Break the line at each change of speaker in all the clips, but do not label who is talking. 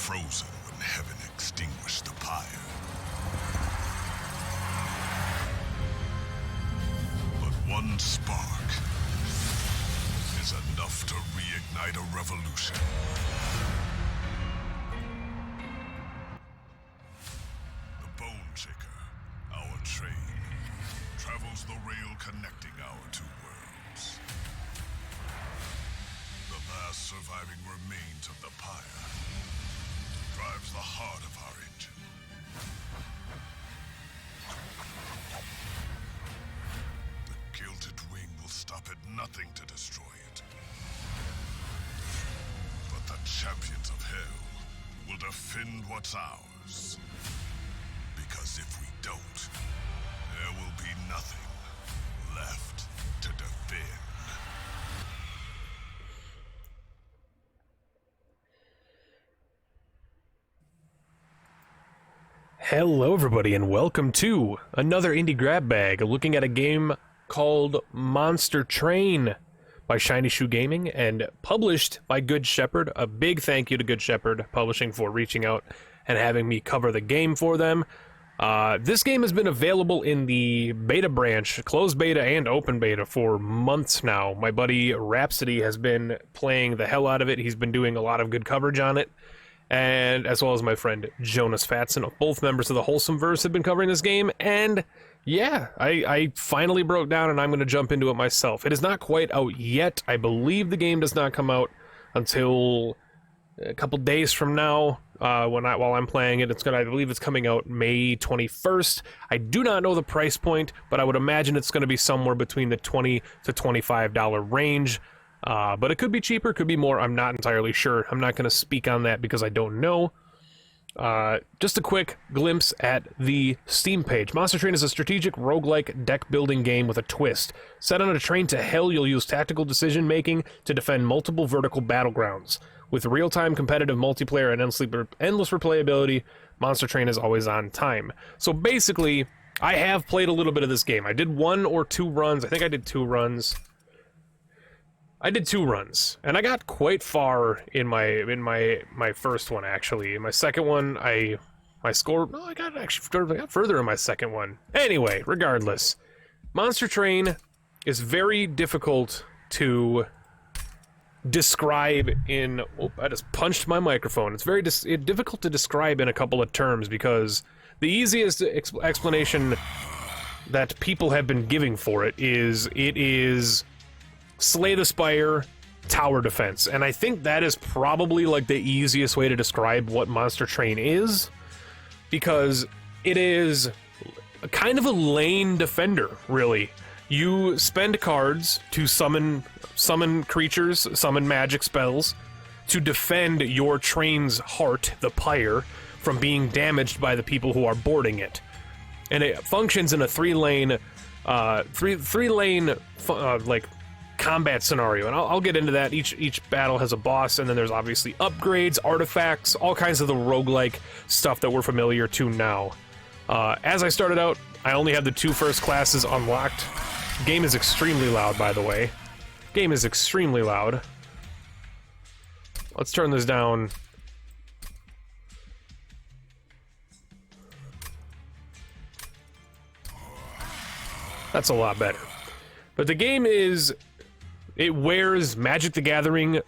frozen when heaven extinguished the pyre. But one spark is enough to reignite a revolution. The Bone Shaker, our train, travels the rail connecting our two worlds. The last surviving remains of the pyre drives the heart of our engine. The gilded wing will stop at nothing to destroy it. But the champions of hell will defend what's ours. Because if we don't, there will be nothing left to defend.
Hello everybody and welcome to another indie grab bag, looking at a game called Monster Train by Shiny Shoe Gaming and published by Good Shepherd. A big thank you to Good Shepherd Publishing for reaching out and having me cover the game for them. This game has been available in the beta branch, closed beta and open beta, for months now. My buddy Rhapsody has been playing the hell out of it. He's been doing a lot of good coverage on it. And as well as my friend Jonas Fatson, both members of the Wholesome Verse, have been covering this game, and yeah, I finally broke down and I'm going to jump into it myself. It is not quite out yet. I believe the game does not come out until a couple days from now, while I'm playing it. I believe it's coming out May 21st. I do not know the price point, but I would imagine it's going to be somewhere between the $20 to $25 range. But it could be cheaper, could be more, I'm not entirely sure. I'm not going to speak on that because I don't know. Just a quick glimpse at the Steam page. Monster Train is a strategic roguelike deck-building game with a twist. Set on a train to hell, you'll use tactical decision-making to defend multiple vertical battlegrounds. With real-time competitive multiplayer and endless replayability, Monster Train is always on time. So basically, I have played a little bit of this game. I did 1 or 2 runs. I think I did 2 runs. I did 2 runs, and I got quite far in my first one, actually. In my second one, I got further in my second one. Anyway, regardless, Monster Train is very difficult to describe in... Oh, I just punched my microphone. It's very difficult to describe in a couple of terms, because the easiest explanation that people have been giving for it is Slay the Spire, tower defense. And I think that is probably like the easiest way to describe what Monster Train is, because it is kind of a lane defender, really. You spend cards to summon creatures, summon magic spells, to defend your train's heart, the pyre, from being damaged by the people who are boarding it. And it functions in a three-lane like combat scenario, and I'll get into that. Each battle has a boss, and then there's obviously upgrades, artifacts, all kinds of the roguelike stuff that we're familiar to now. As I started out, I only had the 2 first classes unlocked. Game is extremely loud, by the way. Game is extremely loud. Let's turn this down. That's a lot better. But the game is... It wears Magic the Gathering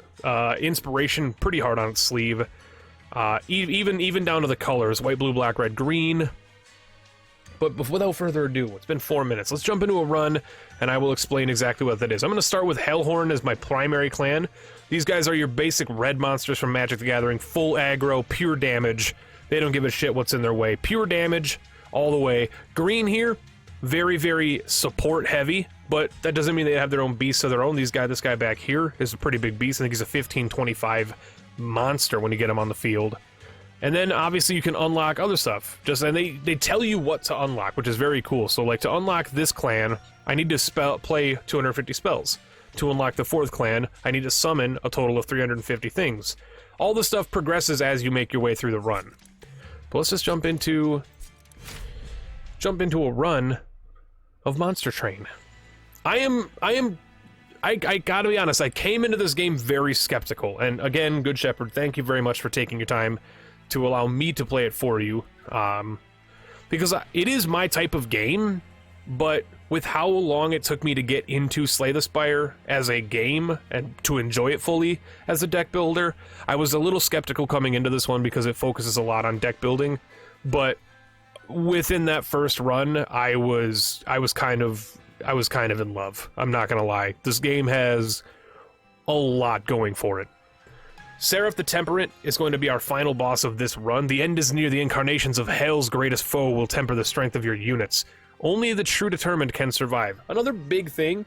inspiration pretty hard on its sleeve. Even down to the colors. White, blue, black, red, green. But without further ado, it's been 4 minutes. Let's jump into a run, and I will explain exactly what that is. I'm going to start with Hellhorned as my primary clan. These guys are your basic red monsters from Magic the Gathering. Full aggro, pure damage. They don't give a shit what's in their way. Pure damage all the way. Green here, very, very support heavy. But that doesn't mean they have their own beasts of their own. This guy back here is a pretty big beast. I think he's a 15-25 monster when you get him on the field. And then obviously you can unlock other stuff. And they tell you what to unlock, which is very cool. So like to unlock this clan, I need to play 250 spells. To unlock the 4th clan, I need to summon a total of 350 things. All the stuff progresses as you make your way through the run. But let's just jump into a run of Monster Train. I gotta be honest, I came into this game very skeptical, and again, Good Shepherd, thank you very much for taking your time to allow me to play it for you, because it is my type of game, but with how long it took me to get into Slay the Spire as a game and to enjoy it fully as a deck builder, I was a little skeptical coming into this one because it focuses a lot on deck building, but within that first run, I was kind of in love. I'm not gonna lie. This game has a lot going for it. Seraph the Temperate is going to be our final boss of this run. The end is near. The incarnations of Hell's greatest foe will temper the strength of your units. Only the true determined can survive. Another big thing,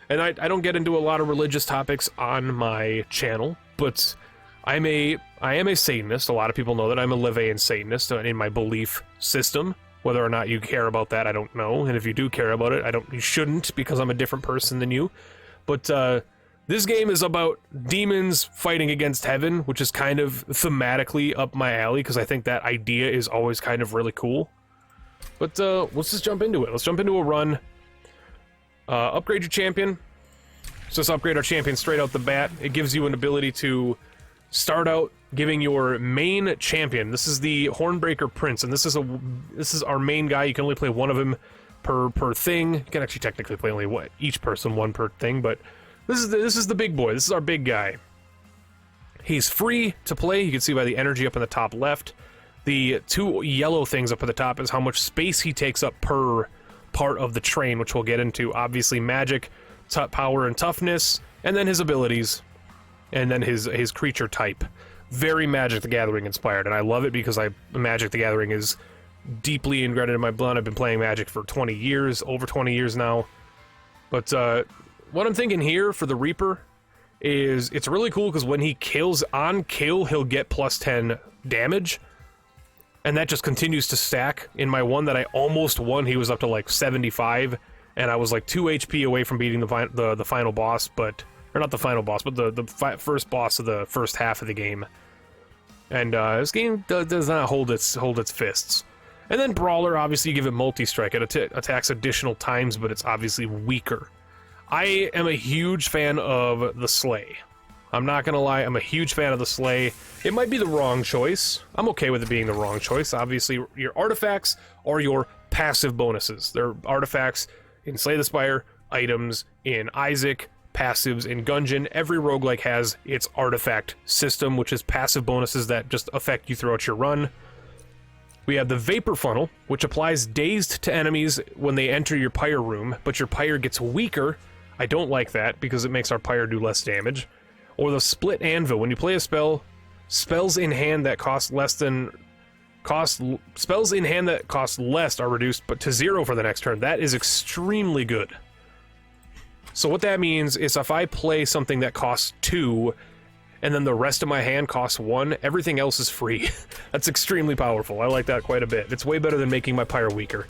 and I don't get into a lot of religious topics on my channel, but I am a Satanist. A lot of people know that I'm a Levian Satanist in my belief system. Whether or not you care about that, I don't know. And if you do care about it, you shouldn't, because I'm a different person than you. But this game is about demons fighting against heaven, which is kind of thematically up my alley, because I think that idea is always kind of really cool. But let's just jump into it. Let's jump into a run. Upgrade your champion. Let's just upgrade our champion straight out the bat. It gives you an ability to start out giving your main champion. This is the Hornbreaker Prince, and this is our main guy. You can only play one of him per thing. You can actually technically play only each person one per thing, but this is the big boy. This is our big guy. He's free to play. You can see by the energy up in the top left. The two yellow things up at the top is how much space he takes up per part of the train, which we'll get into. Obviously magic, power and toughness, and then his abilities, and then his creature type. Very Magic the Gathering inspired, and I love it because Magic the Gathering is deeply ingrained in my blood. I've been playing Magic for 20 years, over 20 years now. But what I'm thinking here for the Reaper is it's really cool because when he kills on kill, he'll get plus 10 damage. And that just continues to stack. In my one that I almost won, he was up to like 75, and I was like 2 HP away from beating the final boss, but or not the final boss, but the first boss of the first half of the game. And this game does not hold its fists. And then Brawler, obviously you give it multi-strike. It attacks additional times, but it's obviously weaker. I am a huge fan of the Slay. I'm not gonna lie, I'm a huge fan of the Slay. It might be the wrong choice. I'm okay with it being the wrong choice. Obviously, your artifacts are your passive bonuses. They're artifacts in Slay the Spire, items in Isaac, passives in Gungeon. Every roguelike has its artifact system, which is passive bonuses that just affect you throughout your run. We have the Vapor Funnel, which applies dazed to enemies when they enter your pyre room, but your pyre gets weaker. I don't like that because it makes our pyre do less damage. Or the Split Anvil. When you play a spell, spells in hand that cost less are reduced but to 0 for the next turn. That is extremely good. So what that means is if I play something that costs 2 and then the rest of my hand costs 1, everything else is free. That's extremely powerful. I like that quite a bit. It's way better than making my pyre weaker.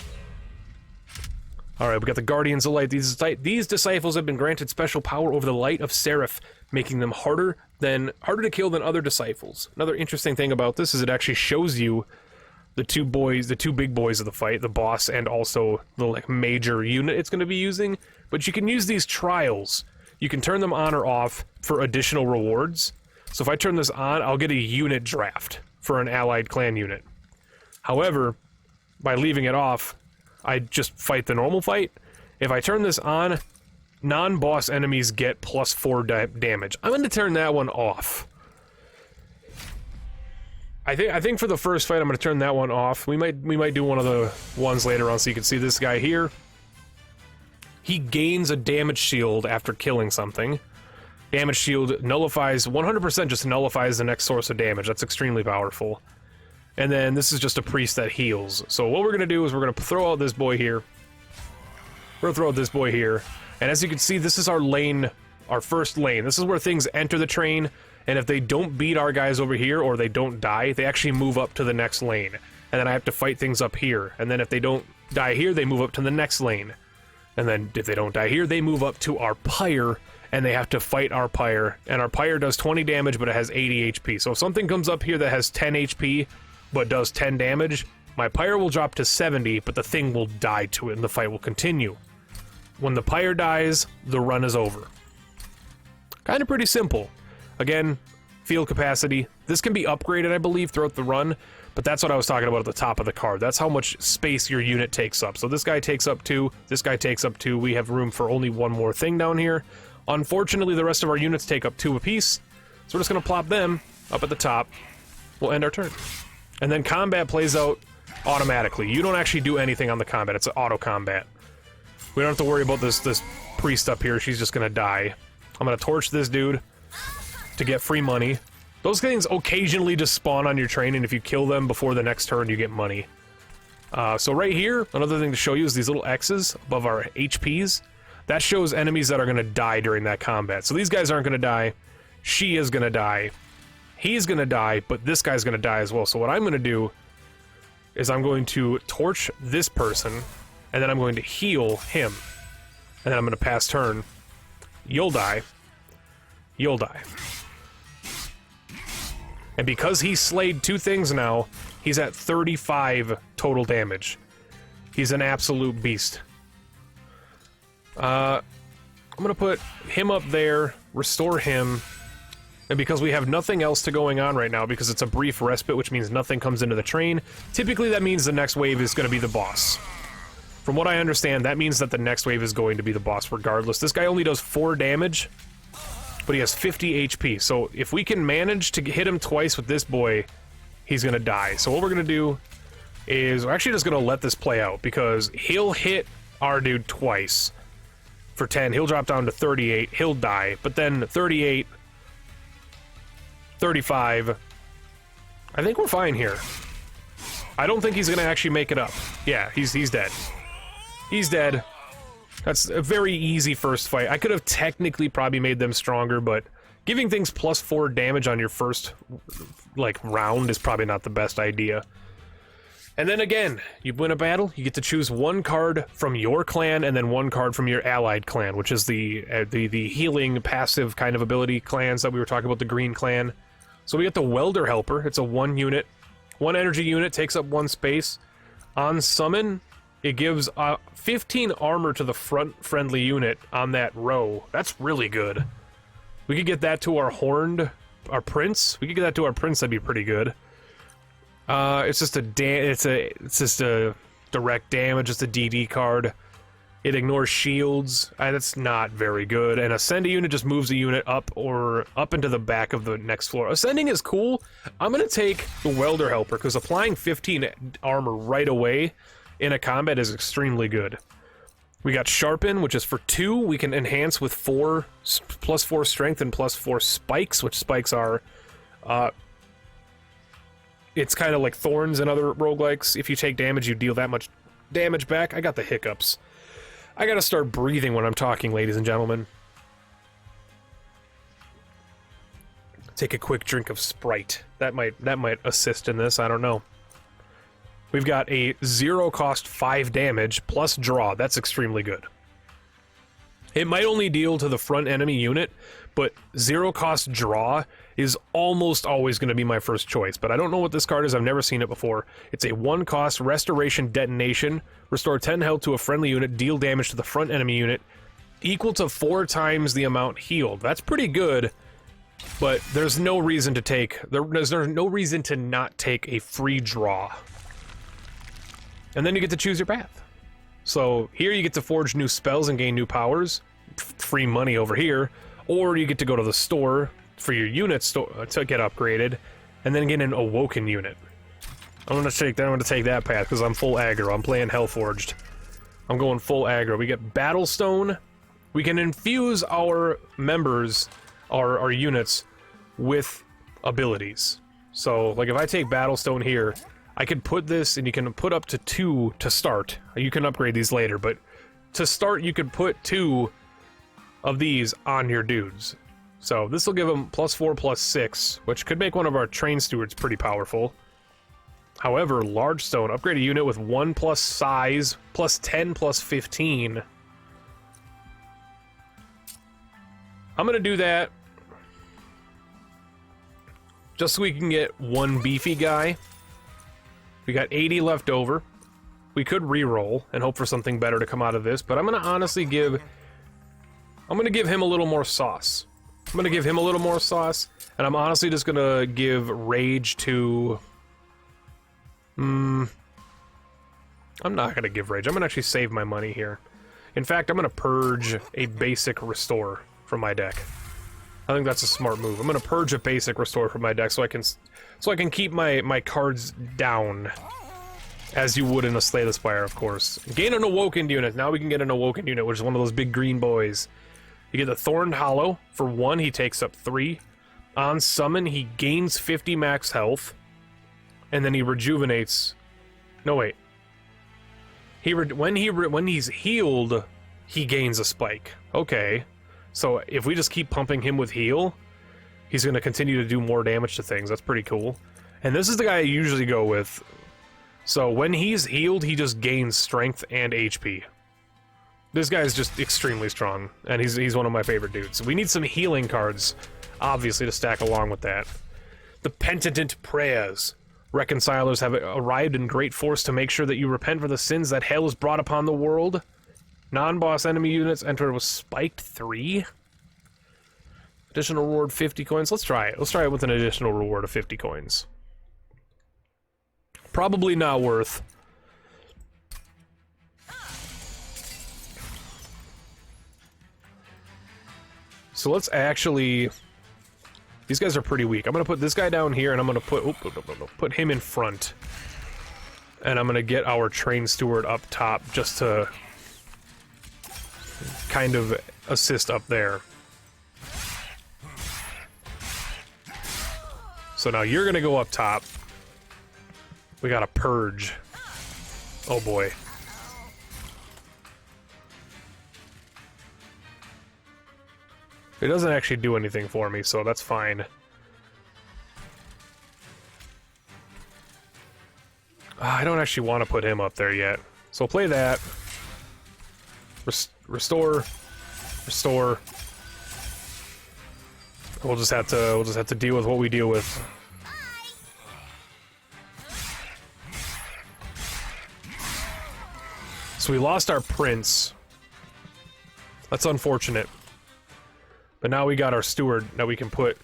Alright, we got the Guardians of Light. These disciples have been granted special power over the light of Seraph, making them harder to kill than other disciples. Another interesting thing about this is it actually shows you the two big boys of the fight, the boss and also the major unit it's going to be using. But you can use these trials. You can turn them on or off for additional rewards. So if I turn this on, I'll get a unit draft for an allied clan unit. However, by leaving it off, I just fight the normal fight. If I turn this on, non-boss enemies get plus 4 damage. I'm going to turn that one off. I think for the first fight I'm going to turn that one off. We might do one of the ones later on so you can see this guy here. He gains a damage shield after killing something. Damage shield nullifies 100%, just nullifies the next source of damage. That's extremely powerful. And then this is just a priest that heals. So what we're going to do is we're going to throw out this boy here. We're going to throw out this boy here. And as you can see, this is our lane, our first lane. This is where things enter the train, and if they don't beat our guys over here or they don't die, they actually move up to the next lane. And then I have to fight things up here. And then if they don't die here, they move up to the next lane. And then if they don't die here, they move up to our pyre, and they have to fight our pyre. And our pyre does 20 damage, but it has 80 HP. So if something comes up here that has 10 HP, but does 10 damage, my pyre will drop to 70, but the thing will die to it, and the fight will continue. When the pyre dies, the run is over. Kind of pretty simple. Again, field capacity, This can be upgraded, I believe, throughout the run, but that's what I was talking about at the top of the card. That's how much space your unit takes up. So this guy takes up 2, this guy takes up 2. We have room for only one more thing down here. Unfortunately, the rest of our units take up 2 apiece, so we're just going to plop them up at the top. We'll end our turn. And then combat plays out automatically. You don't actually do anything on the combat. It's an auto combat. We don't have to worry about this priest up here. She's just going to die. I'm going to torch this dude to get free money. Those things occasionally just spawn on your train, and if you kill them before the next turn, you get money. So right here, another thing to show you is these little X's above our HPs. That shows enemies that are going to die during that combat. So these guys aren't going to die. She is going to die. He's going to die, but this guy's going to die as well. So what I'm going to do is I'm going to torch this person, and then I'm going to heal him. And then I'm going to pass turn. You'll die. You'll die. And because he slayed 2 things now, he's at 35 total damage. He's an absolute beast. I'm gonna put him up there, restore him, and because we have nothing else to going on right now, because it's a brief respite, which means nothing comes into the train, typically that means the next wave is gonna be the boss. From what I understand, that means that the next wave is going to be the boss regardless. This guy only does 4 damage, but he has 50 HP, so if we can manage to hit him twice with this boy, he's gonna die. So what we're gonna do is we're actually just gonna let this play out, because he'll hit our dude twice for 10, he'll drop down to 38, he'll die, but then 38, 35, I think we're fine here. I don't think he's gonna actually make it up. Yeah, he's dead. He's dead. That's a very easy first fight. I could have technically probably made them stronger, but giving things +4 damage on your first, like, round is probably not the best idea. And then again, you win a battle, you get to choose 1 card from your clan and then 1 card from your allied clan, which is the healing passive kind of ability clans that we were talking about, the green clan. So we get the Welder Helper. It's a 1 unit. 1 energy unit, takes up 1 space. On summon, it gives 15 armor to the front friendly unit on that row. That's really good. We could get that to our prince. We could get that to our prince. That'd be pretty good. It's just a direct damage. It's a DD card. It ignores shields. That's not very good. And ascend a unit just moves a unit up into the back of the next floor. Ascending is cool. I'm gonna take the Welder Helper because applying 15 armor right away in a combat is extremely good. We got Sharpen, which is for 2. We can enhance with +4 strength and +4 spikes, which spikes are, it's kind of like thorns and other roguelikes. If you take damage, you deal that much damage back. I got the hiccups. I gotta start breathing when I'm talking, ladies and gentlemen. Take a quick drink of Sprite. That might assist in this, I don't know. We've got a 0 cost 5 damage plus draw. That's extremely good. It might only deal to the front enemy unit, but 0 cost draw is almost always going to be my first choice. But I don't know what this card is. I've never seen it before. It's a 1 cost restoration detonation. Restore 10 health to a friendly unit. Deal damage to the front enemy unit equal to 4 times the amount healed. That's pretty good. But there's no reason to take... There's no reason to not take a free draw. And then you get to choose your path. So here you get to forge new spells and gain new powers. Free money over here. Or you get to go to the store for your units to get upgraded. And then get an Awoken unit. I'm gonna take that path because I'm full aggro. I'm playing Hellforged. I'm going full aggro. We get Battlestone. We can infuse our members, our units, with abilities. So, like if I take Battlestone here, I could put this, and you can put up to 2 to start. You can upgrade these later, but to start you could put 2 of these on your dudes. So this will give them +4, +6, which could make one of our train stewards pretty powerful. However, Large Stone, upgrade a unit with 1 plus size, +10, +15. I'm gonna do that just so we can get 1 beefy guy. We got 80 left over. We could re-roll and hope for something better to come out of this, but I'm gonna honestly give... I'm gonna give him a little more sauce. I'm I'm gonna give him a little more sauce, and I'm honestly just gonna give Rage to... I'm not gonna give Rage. I'm gonna actually save my money here. In fact, I'm gonna purge a basic Restore from my deck. I think that's a smart move. I'm gonna purge a basic Restore from my deck so I can keep my cards down. As you would in a Slay the Spire, of course. Gain an Awoken unit. Now we can get an Awoken unit, which is one of those big green boys. You get the Thorned Hollow. For 1, he takes up 3. On summon, he gains 50 max health. And then he rejuvenates... No, wait. When he's healed, he gains a spike. Okay. So if we just keep pumping him with heal, he's going to continue to do more damage to things. That's pretty cool. And this is the guy I usually go with. So when he's healed, he just gains strength and HP. This guy's just extremely strong, and he's one of my favorite dudes. We need some healing cards, obviously, to stack along with that. The Penitent Prayers. Reconcilers have arrived in great force to make sure that you repent for the sins that hell has brought upon the world. Non-boss enemy units enter with spiked 3. Additional reward 50 coins. Let's try it. Let's try it with an additional reward of 50 coins. Probably not worth. So let's actually... These guys are pretty weak. I'm going to put this guy down here, and I'm going to put... put him in front. And I'm going to get our Train Steward up top just to kind of assist up there. So now you're going to go up top. We got a purge. Oh boy. It doesn't actually do anything for me, so that's fine. I don't actually want to put him up there yet. So play that. Restore. Restore. We'll just have to deal with what we deal with. So we lost our prince. That's unfortunate. But now we got our steward that we can put...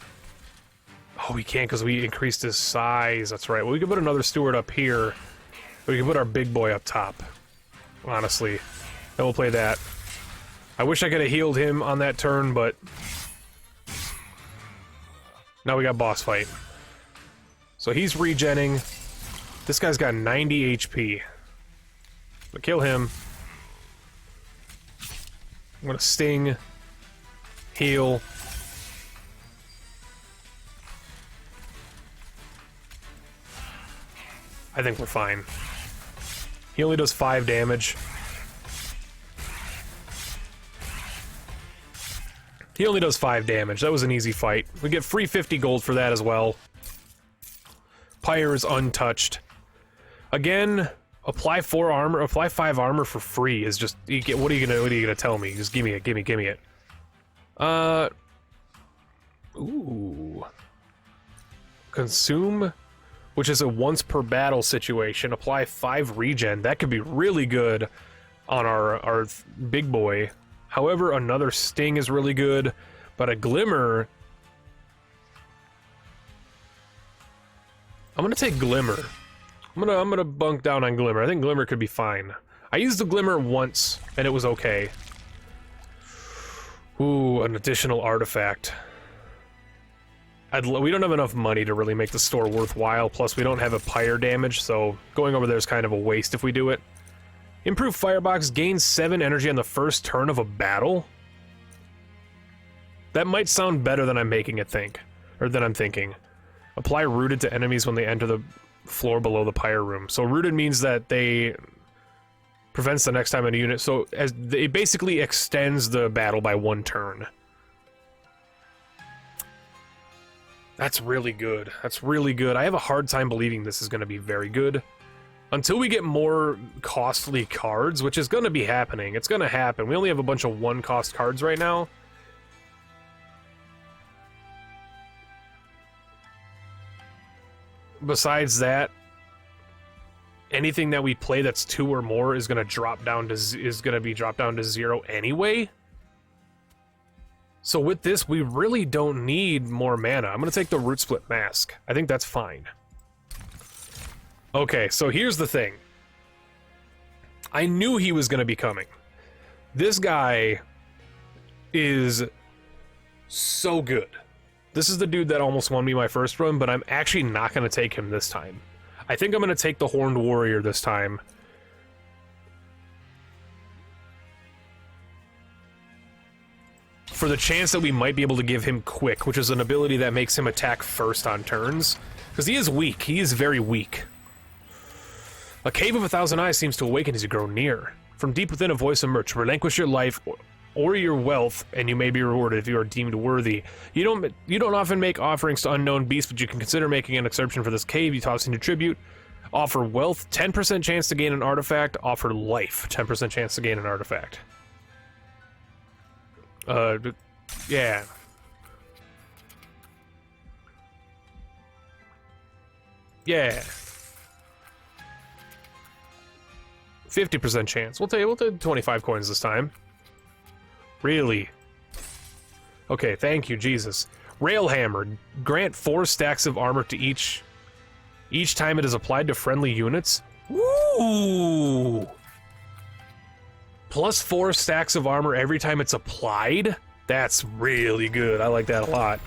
Oh, we can't because we increased his size. That's right. Well, we can put another steward up here. We can put our big boy up top. Honestly. Then we'll play that. I wish I could have healed him on that turn, but... Now we got boss fight. So he's regenning. This guy's got 90 HP. But kill him. I'm gonna sting. Heal. I think we're fine. He only does 5 damage. He only does 5 damage. That was an easy fight. We get free 50 gold for that as well. Pyre is untouched. Again, apply 4 armor, apply 5 armor for free is just... You get, what are you gonna tell me? Just give me it, give me it. Ooh. Consume, which is a once per battle situation. Apply 5 regen. That could be really good on our big boy. However, another sting is really good, but a glimmer... I'm gonna take glimmer. I'm gonna bunk down on glimmer. I think glimmer could be fine. I used the glimmer once, and it was okay. Ooh, an additional artifact. We don't have enough money to really make the store worthwhile, plus we don't have a pyre damage, so going over there is kind of a waste if we do it. Improved Firebox gains 7 energy on the first turn of a battle? That might sound better than I'm making it think. Or than I'm thinking. Apply Rooted to enemies when they enter the floor below the pyre room. So Rooted means that they... prevents the next time in a unit, so it basically extends the battle by 1 turn. That's really good. That's really good. I have a hard time believing this is going to be very good. Until we get more costly cards, which is going to be happening. It's going to happen. We only have a bunch of 1-cost cards right now. Besides that, anything that we play that's 2 or more is going to be dropped down to 0 anyway. So with this, we really don't need more mana. I'm going to take the Root Split Mask. I think that's fine. Okay, so here's the thing. I knew he was going to be coming. This guy is so good. This is the dude that almost won me my first run, but I'm actually not going to take him this time. I think I'm going to take the Horned Warrior this time. For the chance that we might be able to give him Quick, which is an ability that makes him attack first on turns. Because he is weak. He is very weak. A cave of 1,000 eyes seems to awaken as you grow near. From deep within a voice emerges. Relinquish your life or your wealth, and you may be rewarded if you are deemed worthy. You don't often make offerings to unknown beasts, but you can consider making an exception for this cave. You toss in your tribute. Offer wealth, 10% chance to gain an artifact. Offer life, 10% chance to gain an artifact. Yeah. Yeah. 50% chance. We'll take 25 coins this time. Really? Okay, thank you, Jesus. Railhammer. Grant 4 stacks of armor to each time it is applied to friendly units. Woo! Plus 4 stacks of armor every time it's applied? That's really good. I like that a lot.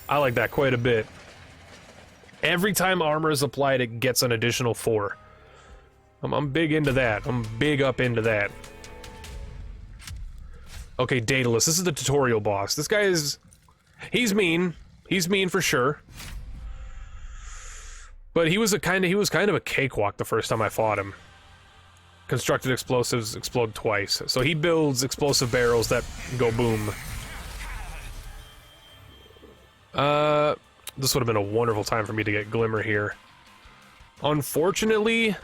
I like that quite a bit. Every time armor is applied, it gets an additional 4. I'm big into that. I'm big up into that. Okay, Daedalus. This is the tutorial boss. This guy is... He's mean. He's mean for sure. But he was kind of a cakewalk the first time I fought him. Constructed explosives explode twice. So he builds explosive barrels that go boom. This would have been a wonderful time for me to get Glimmer here. Unfortunately...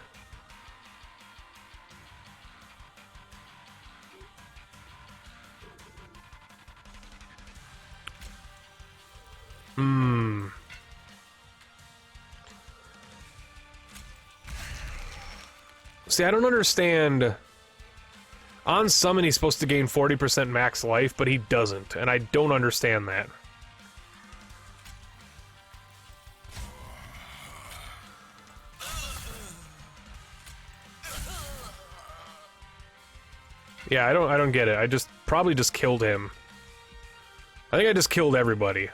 See, I don't understand. On summon, he's supposed to gain 40% max life, but he doesn't, and I don't understand that. Yeah, I don't get it. I probably just killed him. I think I just killed everybody.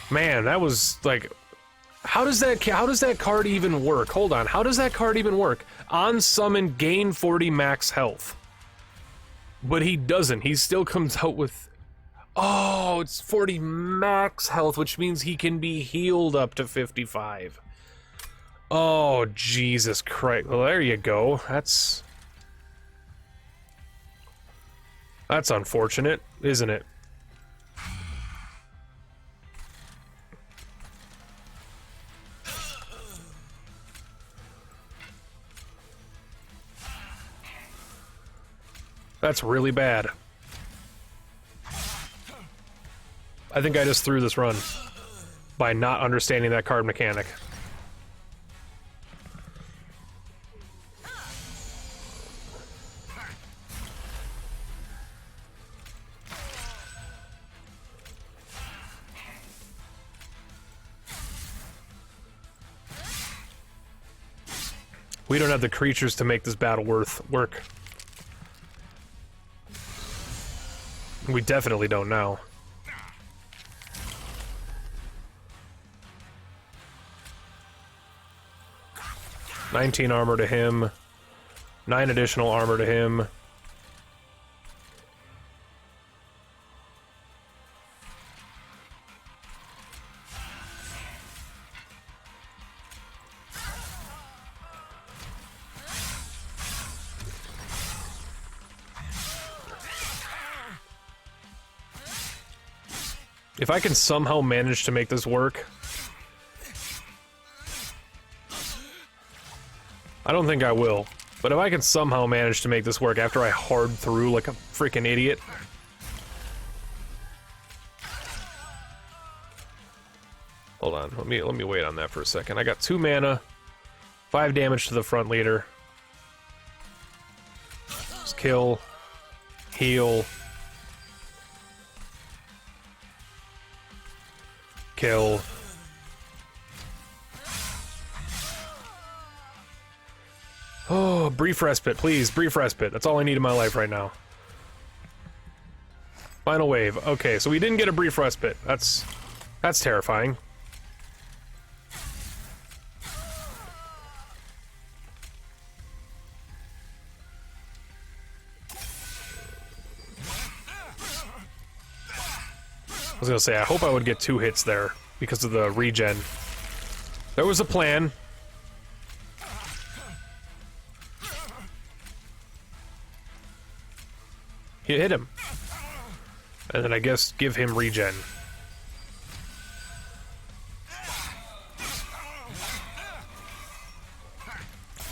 Man, that was like... How does that card even work? Hold on, how does that card even work? On summon, gain 40 max health. But he doesn't. He still comes out with... Oh, it's 40 max health, which means he can be healed up to 55. Oh, Jesus Christ. Well, there you go. That's unfortunate, isn't it? That's really bad. I think I just threw this run by not understanding that card mechanic. We don't have the creatures to make this battle work. We definitely don't now. $19 armor to him. 9 additional armor to him. If I can somehow manage to make this work... I don't think I will, but if I can somehow manage to make this work after I hard through like a freaking idiot... Hold on, let me wait on that for a second. I got 2 mana, 5 damage to the front leader. Just Kill. Heal. Kill. Oh, brief respite, please. Brief respite. That's all I need in my life right now. Final wave. Okay, so we didn't get a brief respite. That's terrifying. I was gonna say, I hope I would get 2 hits there because of the regen. There was a plan. You hit him. And then I guess give him regen.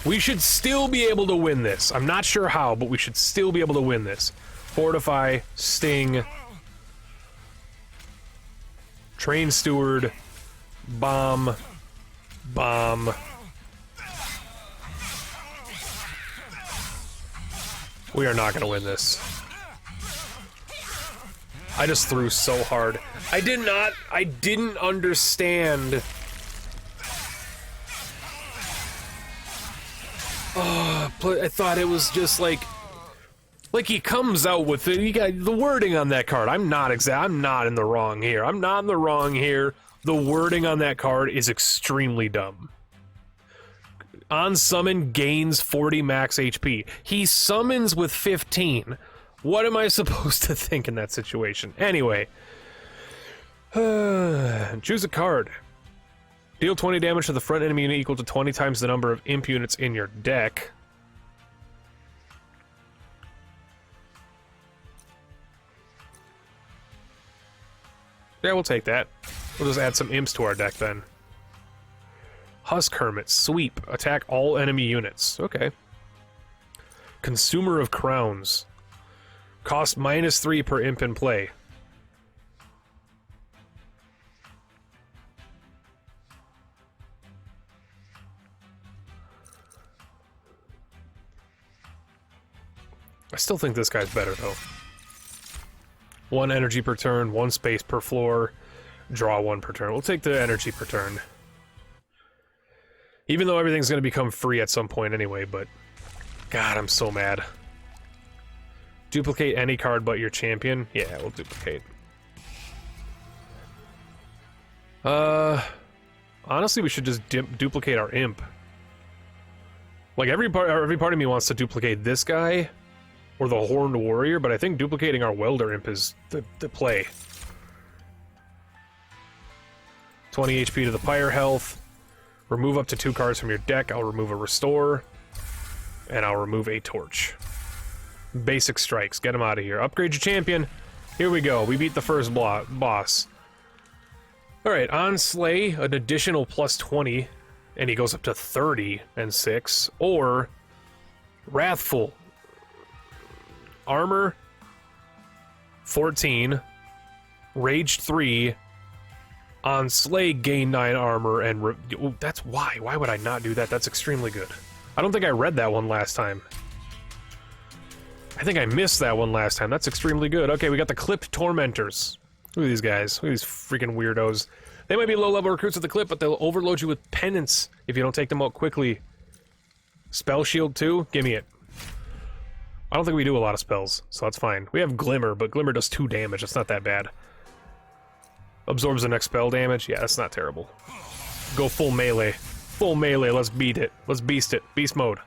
We should still be able to win this. I'm not sure how, but we should still be able to win this. Fortify, Sting, Train Steward, Bomb, Bomb. We are not going to win this. I just threw so hard. I didn't understand. Oh, I thought it was just like he comes out with it. You got the wording on that card. I'm not in the wrong here. I'm not in the wrong here. The wording on that card is extremely dumb. On summon gains 40 max HP. He summons with 15. What am I supposed to think in that situation? Anyway. Choose a card. Deal 20 damage to the front enemy unit equal to 20 times the number of imp units in your deck. Yeah, we'll take that. We'll just add some imps to our deck then. Husk Hermit, sweep, attack all enemy units. Okay. Consumer of Crowns. Cost -3 per imp in play. I still think this guy's better though. 1 energy per turn, 1 space per floor, draw 1 per turn. We'll take the energy per turn. Even though everything's going to become free at some point anyway, but... God, I'm so mad. Duplicate any card but your champion? Yeah, we'll duplicate. Honestly, we should just duplicate our imp. Like, every part of me wants to duplicate this guy, or the Horned Warrior, but I think duplicating our Welder imp is the play. 20 HP to the Pyre health. Remove up to 2 cards from your deck. I'll remove a Restore. And I'll remove a Torch. Basic strikes. Get him out of here. Upgrade your champion. Here we go. We beat the first boss. Alright, on Slay, an additional plus 20. And he goes up to 30 and 6. Or Wrathful. Armor 14. Rage 3. On Slay, gain 9 armor, and... Oh, that's why. Why would I not do that? That's extremely good. I don't think I read that one last time. I think I missed that one last time. That's extremely good. Okay, we got the Clip Tormentors. Look at these guys. Look at these freaking weirdos. They might be low-level recruits at the Clip, but they'll overload you with penance if you don't take them out quickly. Spell Shield 2? Give me it. I don't think we do a lot of spells, so that's fine. We have Glimmer, but Glimmer does 2 damage. That's not that bad. Absorbs the next spell damage? Yeah, that's not terrible. Go full melee. Full melee, let's beat it. Let's beast it. Beast mode.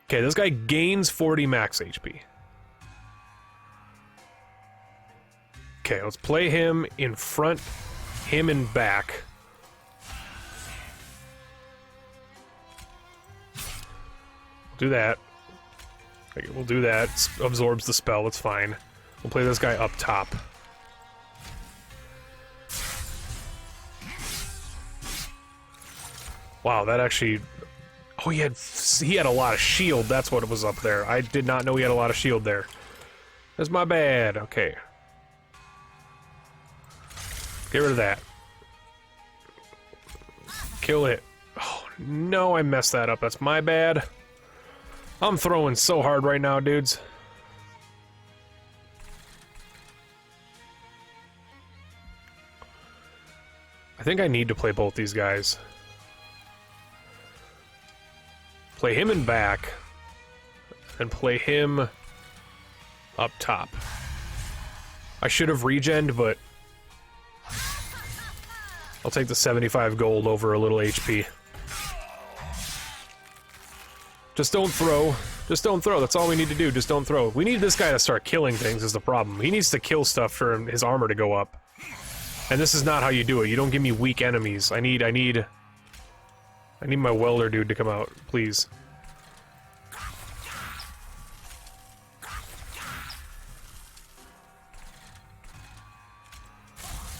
Okay, this guy gains 40 max HP. Okay, let's play him in front, him in back. Do that. Okay, we'll do that. Absorbs the spell, it's fine. We'll play this guy up top. Wow, that actually... Oh, he had a lot of shield. That's what it was up there. I did not know he had a lot of shield there. That's my bad. Okay. Get rid of that. Kill it. Oh, no, I messed that up. That's my bad. I'm throwing so hard right now, dudes. I think I need to play both these guys. Play him in back, and play him up top. I should have regened, but I'll take the 75 gold over a little HP. Just don't throw. Just don't throw. That's all we need to do. Just don't throw. We need this guy to start killing things is the problem. He needs to kill stuff for his armor to go up. And this is not how you do it. You don't give me weak enemies. I need my welder dude to come out, please.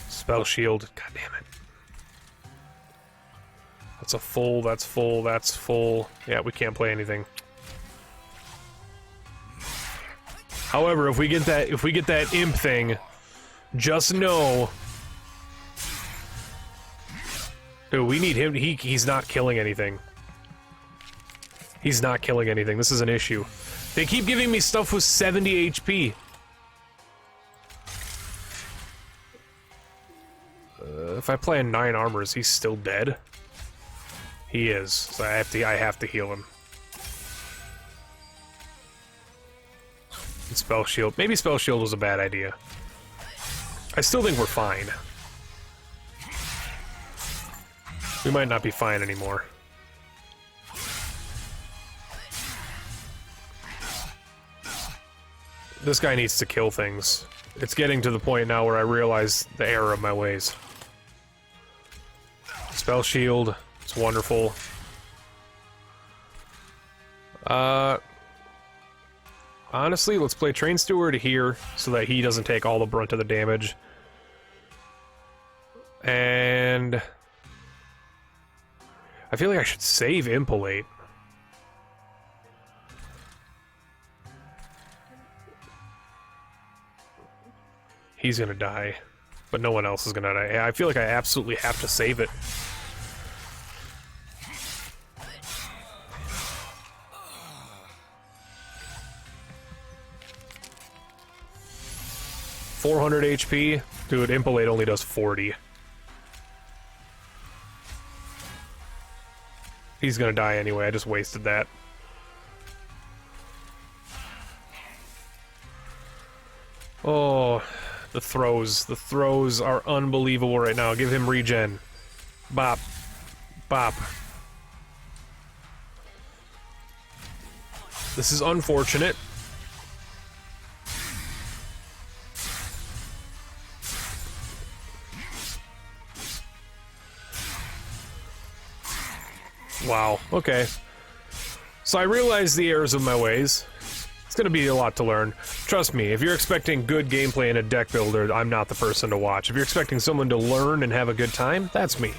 Spell shield. God damn it. That's a full, that's full, that's full. Yeah, we can't play anything. However, if we get that imp thing, just know. Dude, we need him. He's not killing anything. He's not killing anything. This is an issue. They keep giving me stuff with 70 HP. If I play in 9 armor, is he still dead? He is. So I have to heal him. And spell shield. Maybe spell shield was a bad idea. I still think we're fine. We might not be fine anymore. This guy needs to kill things. It's getting to the point now where I realize the error of my ways. Spell shield. It's wonderful. Honestly, let's play Train Steward here so that he doesn't take all the brunt of the damage. And I feel like I should save Impolate. He's gonna die, but no one else is gonna die. I feel like I absolutely have to save it. $400 HP? Dude, Impolate only does 40. He's gonna die anyway, I just wasted that. Oh, the throws. The throws are unbelievable right now. Give him regen. Bop. Bop. This is unfortunate. Wow, okay. So I realize the errors of my ways. It's gonna be a lot to learn. Trust me, if you're expecting good gameplay in a deck builder, I'm not the person to watch. If you're expecting someone to learn and have a good time, that's me.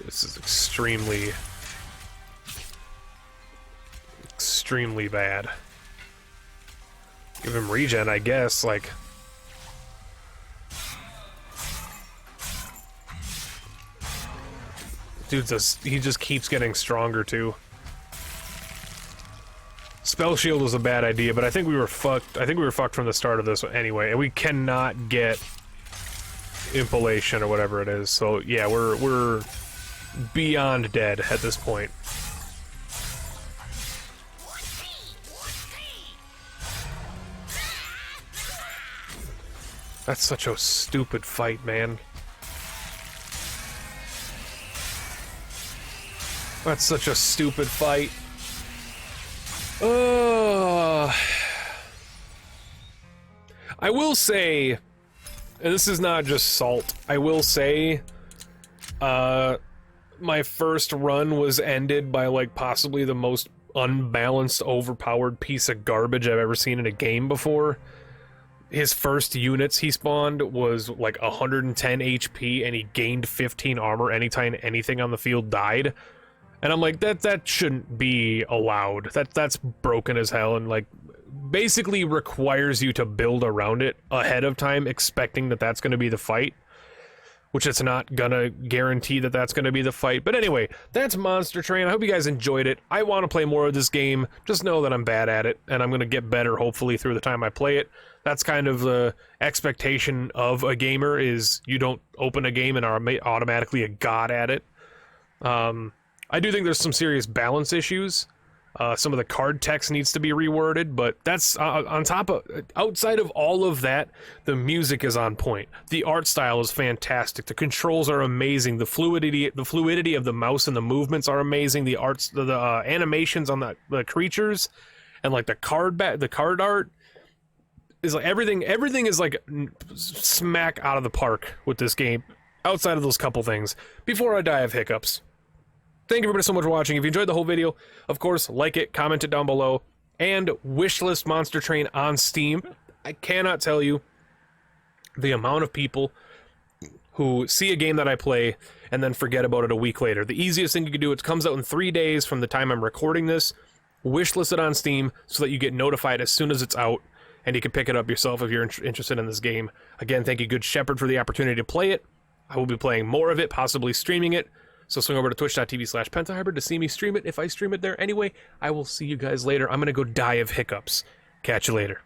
This is extremely bad. Give him regen, I guess, like... Dude, he just keeps getting stronger, too. Spell shield was a bad idea, but I think we were fucked. I think we were fucked from the start of this anyway, and we cannot get Impolation or whatever it is. So, yeah, we're beyond dead at this point. That's such a stupid fight, man. That's such a stupid fight. I will say, and this is not just salt, I will say, my first run was ended by, like, possibly the most unbalanced, overpowered piece of garbage I've ever seen in a game before. His first units he spawned was, like, 110 HP, and he gained 15 armor anytime anything on the field died. And I'm like, that shouldn't be allowed. That's broken as hell, and, like, basically requires you to build around it ahead of time, expecting that that's going to be the fight. which it's not gonna guarantee that that's gonna be the fight. But anyway, that's Monster Train. I hope you guys enjoyed it. I want to play more of this game. Just know that I'm bad at it, and I'm gonna get better, hopefully, through the time I play it. That's kind of the expectation of a gamer, is you don't open a game and are automatically a god at it. I do think there's some serious balance issues. Some of the card text needs to be reworded, but that's outside of all of that, the music is on point. The art style is fantastic. The controls are amazing. The fluidity of the mouse and the movements are amazing. The animations on the creatures and like the card art is like everything is like smack out of the park with this game. Outside of those couple things, before I die of hiccups. Thank you everybody so much for watching. If you enjoyed the whole video, of course, like it, comment it down below, and wishlist Monster Train on Steam. I cannot tell you the amount of people who see a game that I play and then forget about it a week later. The easiest thing you can do, it comes out in 3 days from the time I'm recording this. Wishlist it on Steam so that you get notified as soon as it's out, and you can pick it up yourself if you're interested in this game. Again, thank you Good Shepherd for the opportunity to play it. I will be playing more of it, possibly streaming it. So swing over to twitch.tv/pentahybrid to see me stream it if I stream it there. Anyway, I will see you guys later. I'm going to go die of hiccups. Catch you later.